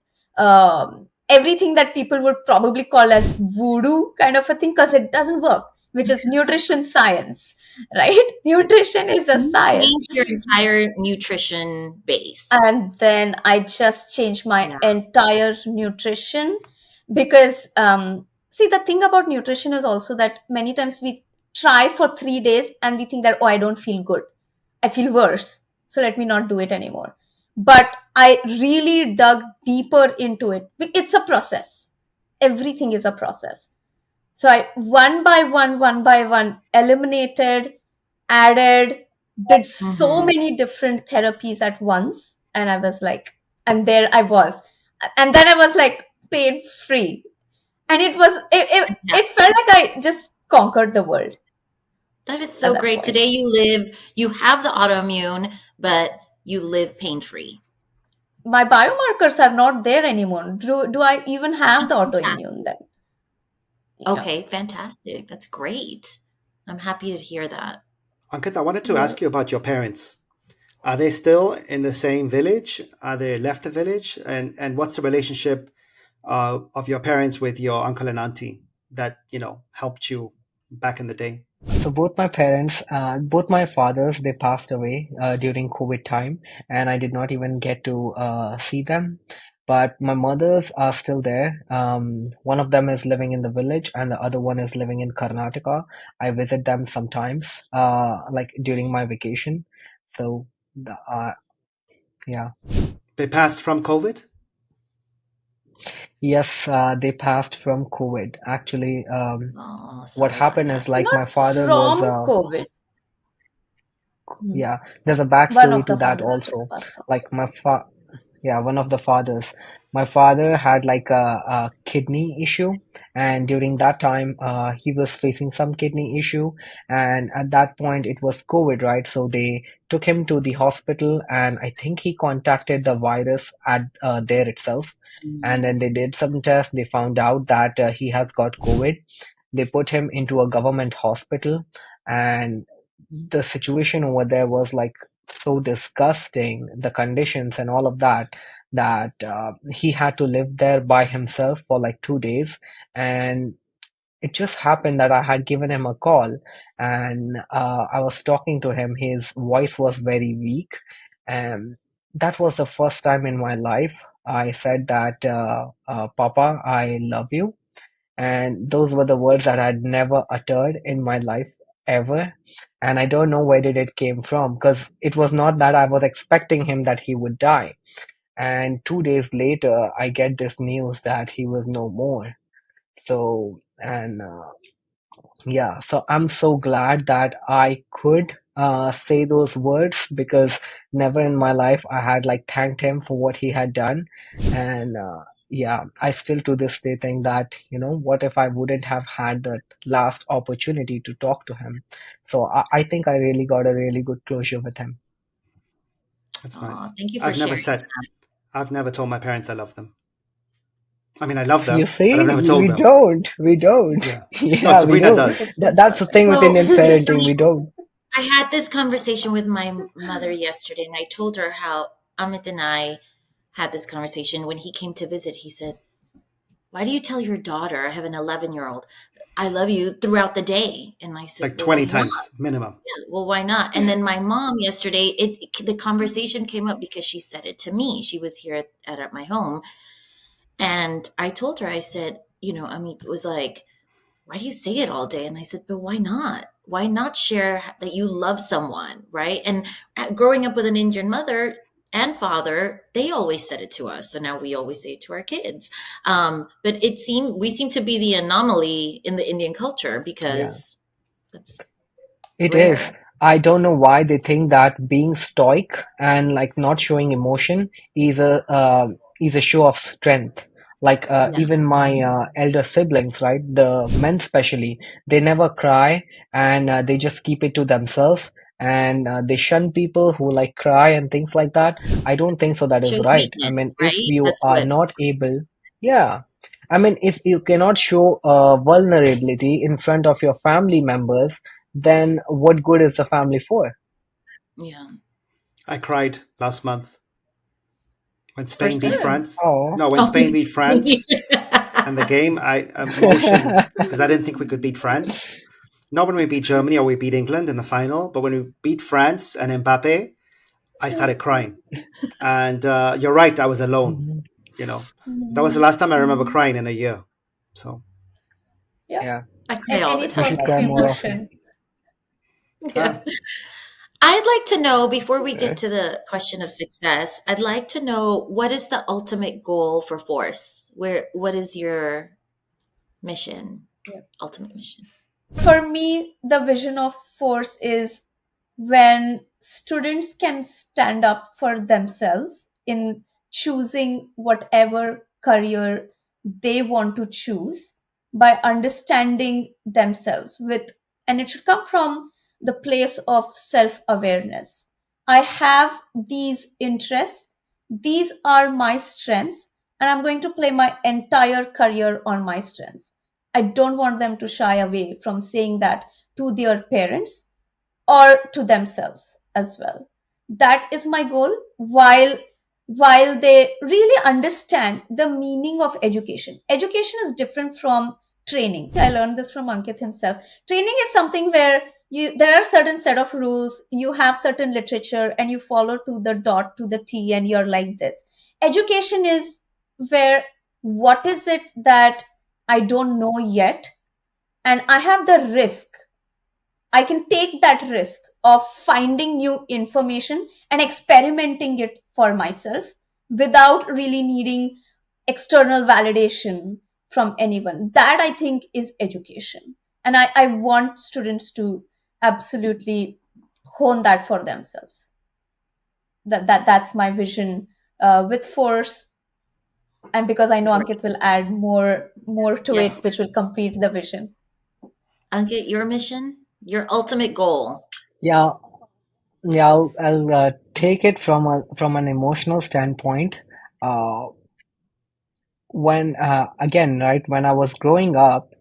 everything that people would probably call as voodoo kind of a thing, because it doesn't work, which is nutrition science, right? Nutrition is a science. Change your entire nutrition base. And then I just changed my entire nutrition, because see, the thing about nutrition is also that many times we try for 3 days and we think that, oh, I don't feel good, I feel worse, so let me not do it anymore. But I really dug deeper into it. It's a process. Everything is a process. So I one by one eliminated, added, did so many different therapies at once. And I was like, and there I was. And then I was like pain free. And it felt like I just conquered the world. That is so great. Today you have the autoimmune, but you live pain-free. My biomarkers are not there anymore. Do I even have the autoimmune then? Okay, fantastic. That's great. I'm happy to hear that. Ankitt, I wanted to ask you about your parents. Are they still in the same village? Are they left the village? And what's the relationship of your parents with your uncle and auntie that, helped you back in the day? So both my parents, both my fathers, they passed away during COVID time, and I did not even get to see them. But my mothers are still there. One of them is living in the village, and the other one is living in Karnataka. I visit them sometimes, like during my vacation. So, yeah. They passed from COVID? Yes, they passed from COVID. Actually, what happened is, like, Not my father from was COVID. Yeah, there's a backstory to that also. Like one of the fathers. My father had like a kidney issue, and during that time, he was facing some kidney issue, and at that point, it was COVID, right? So they took him to the hospital, and I think he contacted the virus at there itself, and then they did some tests. They found out that he has got COVID. They put him into a government hospital, and the situation over there was like so disgusting, the conditions and all of that, that he had to live there by himself for like 2 days. And it just happened that I had given him a call, and I was talking to him. His voice was very weak, and that was the first time in my life I said that, Papa, I love you. And those were the words that I'd never uttered in my life ever. And I don't know where did it came from, because it was not that I was expecting him that he would die. And 2 days later, I get this news that he was no more. So, and yeah, so I'm so glad that I could say those words, because never in my life I had like thanked him for what he had done. And yeah, I still to this day think that, what if I wouldn't have had that last opportunity to talk to him? So I think I really got a really good closure with him. That's Oh, nice. thank you for I've never sharing said, that. I've never told my parents I love them. I mean, I love You them, but I've see, never told we them. don't, we don't. Yeah. No, Yeah, we Sabrina don't. does. That's the thing with Well, Indian it's parenting, funny. we don't. I had this conversation with my mother yesterday, and I told her how Amit and I had this conversation. When he came to visit, he said, "Why do you tell your daughter, I have an 11-year-old, I love you throughout the day?" And I said, Like "Well, why 20 not?" times minimum. Yeah, well, why not? And then my mom yesterday, the conversation came up because she said it to me. She was here at my home, and I told her, I said, Amit was like, "Why do you say it all day?" And I said, "But why not? Why not share that you love someone, right?" And growing up with an Indian mother and father, they always said it to us. So now we always say it to our kids. But we seem to be the anomaly in the Indian culture Yeah. because that's It is. rare. I don't know why they think that being stoic and like not showing emotion is a show of strength. Like Yeah. even my elder siblings, right? The men especially, they never cry, and they just keep it to themselves, and they shun people who like cry and things like that. I don't think so. That is Shows right. I weakness, mean, if right? you That's are what, not able, yeah. I mean, if you cannot show vulnerability in front of your family members, then what good is the family for? yeah. I cried last month when Spain First beat time. Good. France. Oh. No, when Oh, Spain beat France and the game, I emotion because I didn't think we could beat France. Not when we beat Germany or we beat England in the final, but when we beat France and Mbappe, I started crying. And you're right, I was alone. Mhm. You know, that was the Mhm. last time I remember Mhm. crying in a year. So Yeah. Yeah, I cry And all the any you time. sort should of cry more often. emotion. Yeah. ah, I'd like to know, before we Uh, get to the question of success, I'd like to know, what is the ultimate goal for Force? What is your mission? Yeah. Ultimate mission. For me, the vision of force is when students can stand up for themselves in choosing whatever career they want to choose by understanding themselves with, and it should come from the place of self awareness. I have these interests, these are my strengths, and I'm going to play my entire career on my strengths. I don't want them to shy away from saying that to their parents or to themselves as well. That is my goal, while they really understand the meaning of education. Education is different from training. I learned this from Ankit himself. Training is something where there are certain set of rules, you have certain literature and you follow to the dot to the T and you're like this. Education is where, what is it that I don't know yet, and I have the risk, I can take that risk of finding new information and experimenting it for myself without really needing external validation from anyone. That I think is education. And I want students to absolutely hone that for themselves. That's my vision with force. And because I know Great. Ankit will add more to it, Yes. which will complete the vision. Ankit, your mission? Your ultimate goal? yeah, yeah. I'll take it from an emotional standpoint. Uh, when again, right, when I was growing up,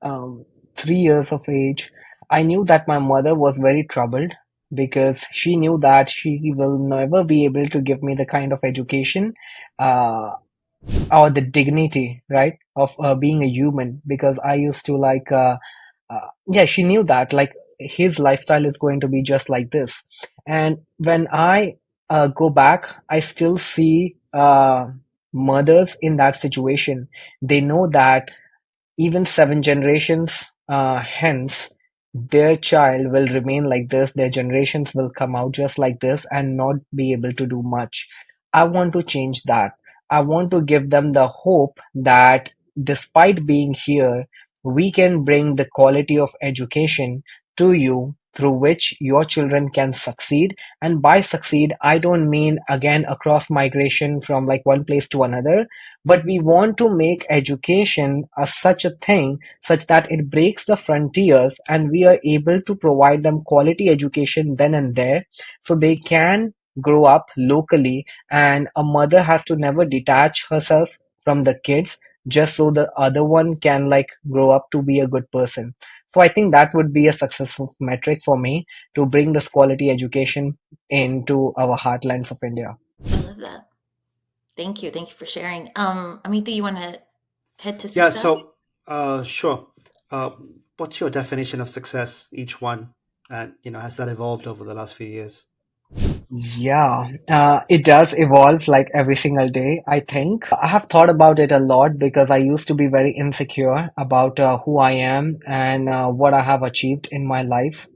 um, 3 years of age, I knew that my mother was very troubled because she knew that she will never be able to give me the kind of education uh, or the dignity, right, of being a human. Because I used to yeah, she knew that like his lifestyle is going to be just like this. And when I go back, I still see mothers in that situation. They know that even 7 generations hence, their child will remain like this. Their generations will come out just like this and not be able to do much. I want to change that. I want to give them the hope that despite being here, we can bring the quality of education to you through which your children can succeed. And by succeed, I don't mean again across migration from like one place to another, but we want to make education such a thing such that it breaks the frontiers and we are able to provide them quality education then and there so they can grow up locally, and a mother has to never detach herself from the kids just so the other one can like grow up to be a good person. So I think that would be a successful metric for me to bring this quality education into our heartlands of India. I love that. Thank you. Thank you for sharing. Amit, do you want to head to Yeah. success? So, sure. Uh, what's your definition of success? Each one, and has that evolved over the last few years? Yeah, it does evolve like every single day, I think. I have thought about it a lot because I used to be very insecure about who I am and what I have achieved in my life.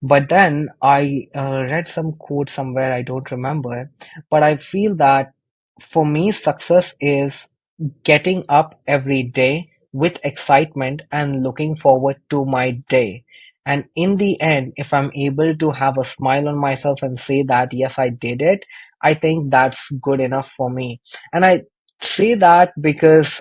But then I read some quote somewhere, I don't remember, but I feel that for me, success is getting up every day with excitement and looking forward to my day. And in the end, if I'm able to have a smile on myself and say that, yes, I did it, I think that's good enough for me. And I say that because,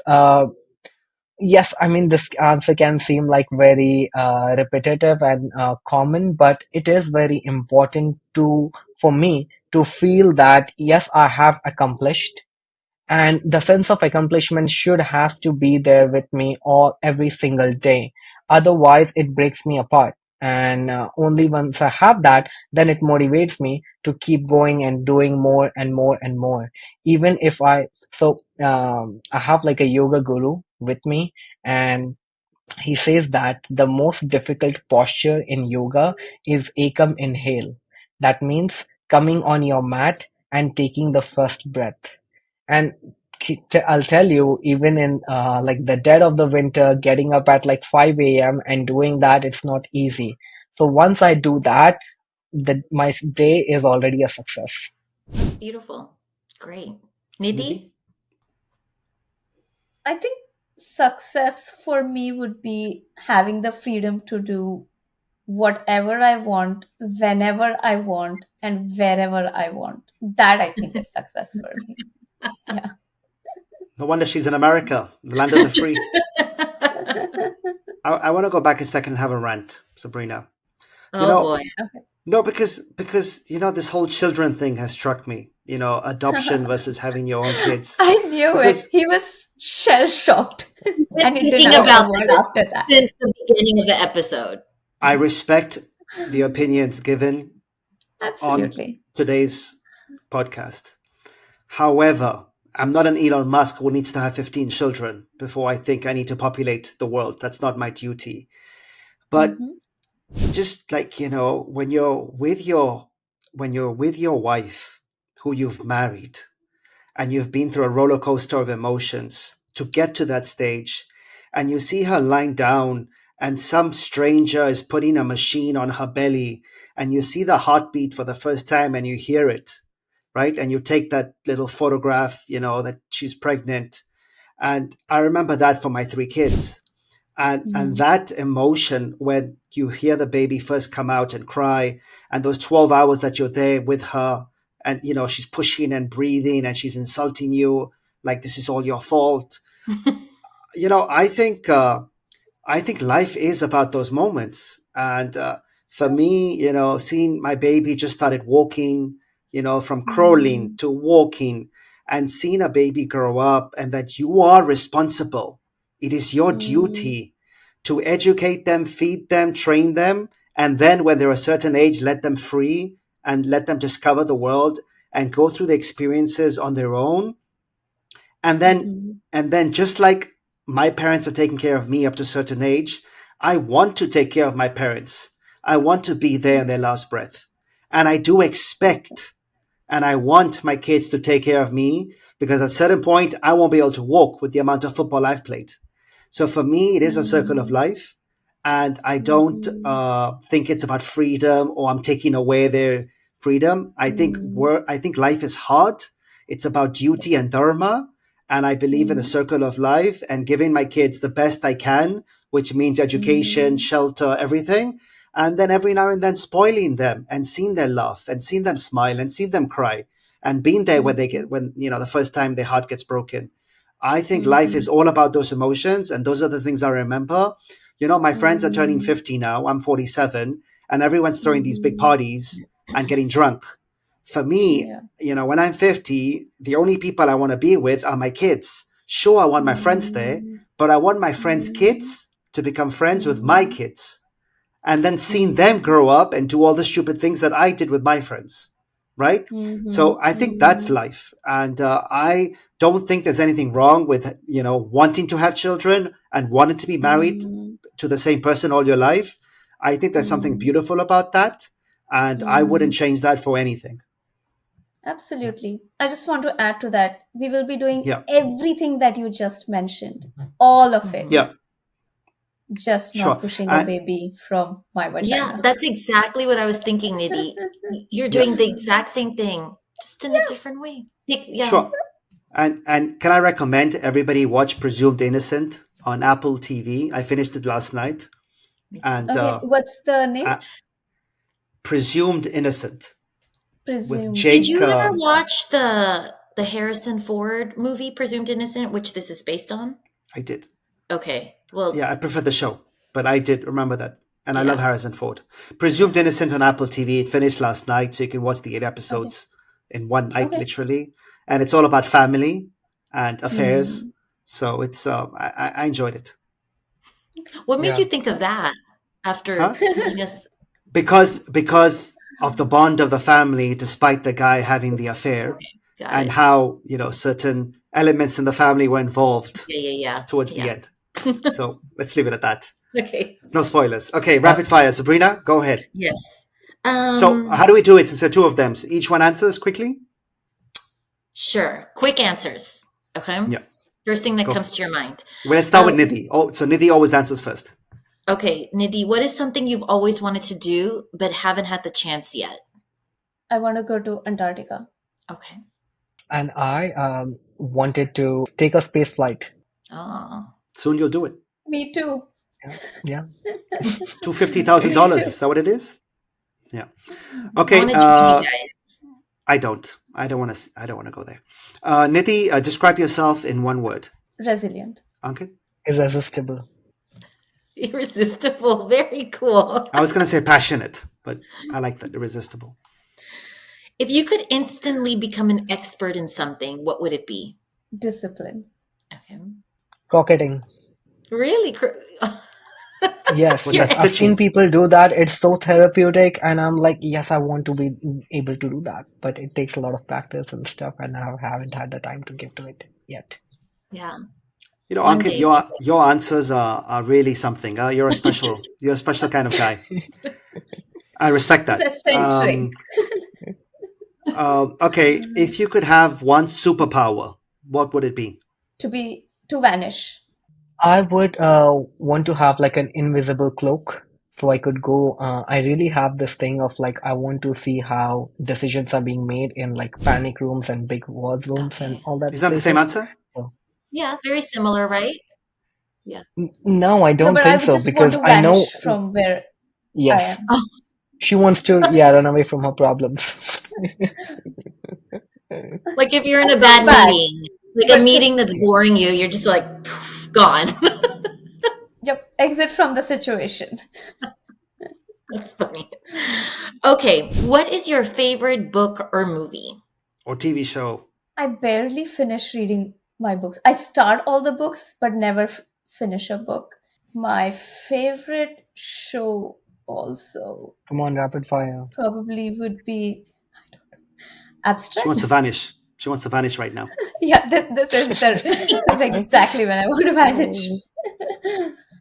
yes, I mean, this answer can seem like very repetitive and common, but it is very important for me to feel that, yes, I have accomplished, and the sense of accomplishment should have to be there with me all every single day. Otherwise it breaks me apart, and only once I have that, then it motivates me to keep going and doing more and more and more. Even if I have like a yoga guru with me, and he says that the most difficult posture in yoga is ekam inhale. That means coming on your mat and taking the first breath. And I'll tell you, even in like the dead of the winter, getting up at like 5 a.m. and doing that, it's not easy. So once I do that, my day is already a success. That's beautiful. Great. Nidhi? Nidhi? I think success for me would be having the freedom to do whatever I want, whenever I want, and wherever I want. That I think is success for me. Yeah. No wonder she's in America, the land of the free. I want to go back a second and have a rant, Sabrina. You Oh know, boy. no, because this whole children thing has struck me. Adoption versus having your own kids. I knew it. Because He was shell shocked Been and he didn't thinking utter a about word this after that. since the beginning of the episode. I respect the opinions given on Absolutely. today's podcast. However, I'm not an Elon Musk who needs to have 15 children before I think I need to populate the world. That's not my duty. But Hmm. just like, when you're with your wife who you've married and you've been through a roller coaster of emotions to get to that stage, and you see her lying down and some stranger is putting a machine on her belly, and you see the heartbeat for the first time and you hear it, right? And you take that little photograph, that she's pregnant. And I remember that for my 3 kids. And Hmm. that emotion when you hear the baby first come out and cry, and those 12 hours that you're there with her, and she's pushing and breathing and she's insulting you like this is all your fault. I think life is about those moments. And for me, seeing my baby just started walking, from crawling Hmm. to walking, and seeing a baby grow up, and that you are responsible. It is your Hmm. duty to educate them, feed them, train them, and then when they're a certain age, let them free and let them discover the world and go through the experiences on their own. And then just like my parents are taking care of me up to a certain age, I want to take care of my parents. I want to be there in their last breath. And I do expect and I want my kids to take care of me, because at a certain point I won't be able to walk with the amount of football I've played. So for me, it is a circle of life, and I don't think it's about freedom or I'm taking away their freedom. I think life is hard. It's about duty and dharma, and I believe in a circle of life and giving my kids the best I can, which means education, shelter, everything. And then every now and then spoiling them and seeing them laugh and seeing them smile and seeing them cry and being there when the first time their heart gets broken. I think life is all about those emotions, and those are the things I remember. My friends are turning 50 now. I'm 47, and everyone's throwing these big parties and getting drunk. For me, when I'm 50, the only people I want to be with are my kids. Sure, I want my friends there, but I want my friends' kids to become friends with my kids, and then seeing them grow up and do all the stupid things that I did with my friends. Right? So I think that's life. And I don't think there's anything wrong with, wanting to have children and wanting to be married to the same person all your life. I think there's something beautiful about that. And I wouldn't change that for anything. Absolutely. I just want to add to that. We will be doing everything that you just mentioned, all of it. Yeah. Just not pushing a baby from my vagina. Yeah, that's exactly what I was thinking, Nidhi. You're doing the exact same thing, just in a different way. Sure. And can I recommend everybody watch Presumed Innocent on Apple TV? I finished it last night. And what's the name? Presumed Innocent. Presumed. Did you ever watch the Harrison Ford movie Presumed Innocent, which this is based on? I did. Okay. Well, yeah, I prefer the show, but I did remember that. And I love Harrison Ford. Presumed Innocent on Apple TV. It finished last night, so you can watch the 8 episodes in one night, literally. And it's all about family and affairs. So it's I enjoyed it. What made you think of that after telling us? Because of the bond of the family, despite the guy having the affair, and how certain elements in the family were involved towards the end. So let's leave it at that. Okay. No spoilers. Okay, rapid fire. Sabrina, go ahead. Yes. So how do we do it? Since there are two of them, so each one answers quickly? Sure. Quick answers. Okay? Yeah. First thing that comes to your mind. Well, let's start with Nidhi. So Nidhi always answers first. Okay, Nidhi, what is something you've always wanted to do but haven't had the chance yet? I want to go to Antarctica. Okay. And I wanted to take a space flight. Oh. Soon you'll do it. Me too. Yeah. $250,000. Is that what it is? Yeah. Okay. I want to join you guys. I don't. I don't want to go there. Nidhi, describe yourself in one word. Resilient. Ankitt? Irresistible. Irresistible. Very cool. I was going to say passionate, but I like that. Irresistible. If you could instantly become an expert in something, what would it be? Discipline. Okay. Crocketing. Really? Yes, I've seen people do that. It's so therapeutic, and I'm like, yes, I want to be able to do that, but it takes a lot of practice and stuff, and I haven't had the time to give to it yet. Yeah. Ankitt, your answers are really something. You're a special kind of guy. I respect that. Okay, if you could have one superpower, what would it be? To vanish. I would want to have like an invisible cloak, so I could go. I really have this thing of like I want to see how decisions are being made in like panic rooms and big war rooms and all that. Is that the same answer? So, yeah, very similar, right? Yeah. No, I don't think so, because I know from where. Yes. I am. She wants to run away from her problems. Like if you're in a bad meeting, like a meeting that's boring you, you're just like poof, gone. Yep, exit from the situation. That's funny. Okay, what is your favorite book or movie? Or TV show? I barely finish reading my books. I start all the books, but never finish a book. My favorite show also Come on, rapid fire. probably would be She wants Abstract. to vanish. She wants to vanish right now. Yeah, this is exactly when I want to vanish.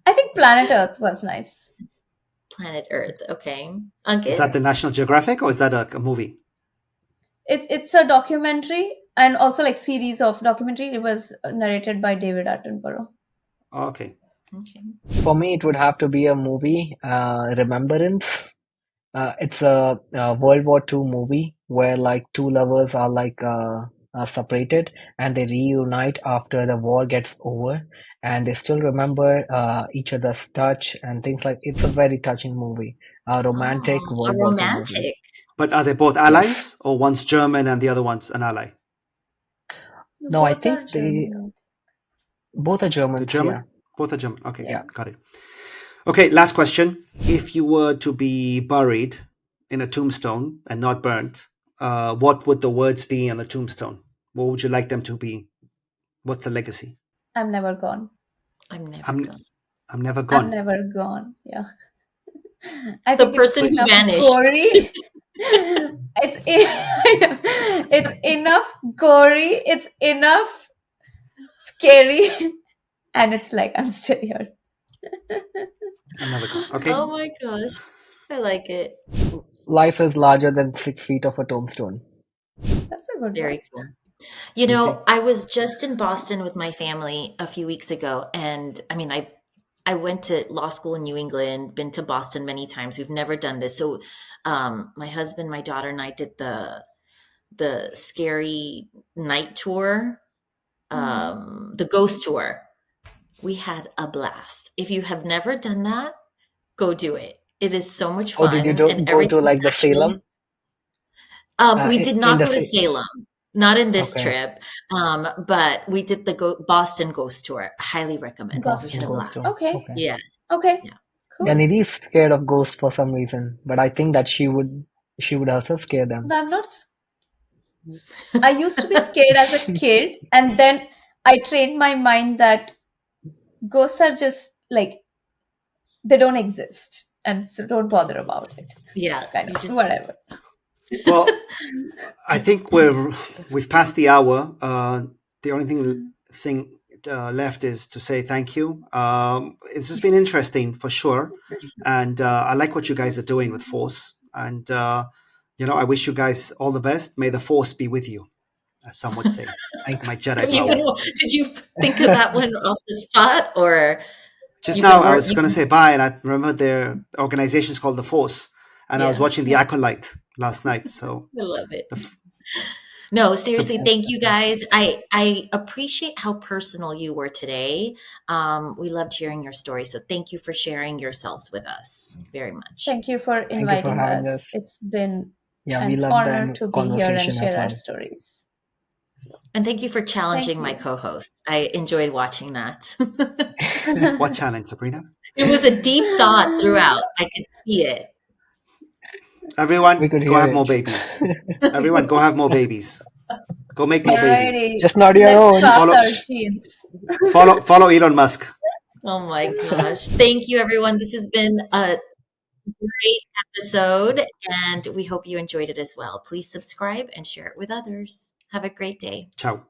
I think Planet Earth was nice. Planet Earth. Okay. Is that Ankit? the National Geographic or is that a movie? It's a documentary and also like series of documentary. It was narrated by David Attenborough. Oh, okay. Okay. For me, it would have to be a movie, Remembrance. It's a World War II movie where like two lovers are like separated and they reunite after the war gets over, and they still remember each other's touch and things like. It's a very touching movie, a romantic Oh, a World War II movie. romantic. But are they both Yes. allies or one's German and the other one's an ally? No, I Both are think they German. both are The Germans. Yeah. German? Both are German. Okay, Yeah. Yeah. got it. Okay, last question. If you were to be buried in a tombstone and not burnt, what would the words be on the tombstone? What would you like them to be? What's the legacy? I'm never gone. I'm never I'm gone. I'm never I'm gone. never gone. Yeah. I The think it's person who enough vanished. gory. I know. It's enough gory. It's enough scary, and it's like I'm still here. I'm never gone. Okay. Oh my gosh. I like it. Life is larger than 6 feet of a tombstone. That's a good one. Very cool. You Okay. know, I was just in Boston with my family a few weeks ago, and I mean, I went to law school in New England, been to Boston many times. We've never done this. So, my husband, my daughter, and I did the scary night tour, the ghost tour. We had a blast. If you have never done that, go do it. It is so much Oh, did you fun, and go to everything's like the natural. Salem? We did In not the go to Salem, not in this Okay, trip, but we did the Boston Ghost Tour. Highly recommend it. We Ghost had Boston a tour. ghost blast. tour. Okay. Okay. Yes. Okay. Yeah. Yeah, Cool. Nidhi is scared of ghosts for some reason, but I think that she would also scare them. I'm not. I used to be scared as a kid, and then I trained my mind that ghosts are just like they don't exist, and so don't bother about it. Yeah. Kind You of just whatever. Well, I think we've passed the hour. The only thing left is to say thank you. It's just been interesting for sure, and I like what you guys are doing with Force. And I wish you guys all the best. May the Force be with you, as some would say. Thanks. My Jedi power. did you think of that one off the spot, or Just you've now, been I was working? going to say bye, and I remember their organization is called the Force, and I was Yeah, watching the Acolyte last night. So I love it. the f- No, so seriously, thank you guys. I appreciate how personal you were today. We loved hearing your story, so thank you for sharing yourselves with us very much. Thank you for Thank you for inviting having us. us. It's been Yeah, we an love honor the to be here and conversation as share our well. stories. And thank you for challenging Thank my you. co-host. I enjoyed watching that. what challenge, Sabrina? It was a deep thought throughout. I could see it. Everyone, We could go hear have more it. babies. Everyone, go have more babies. Go make more babies. Alrighty, Just not your let's own. cross Follow, our genes. follow Elon Musk. Oh my gosh. Thank you, everyone. This has been a great episode, and we hope you enjoyed it as well. Please subscribe and share it with others. Have a great day. Ciao.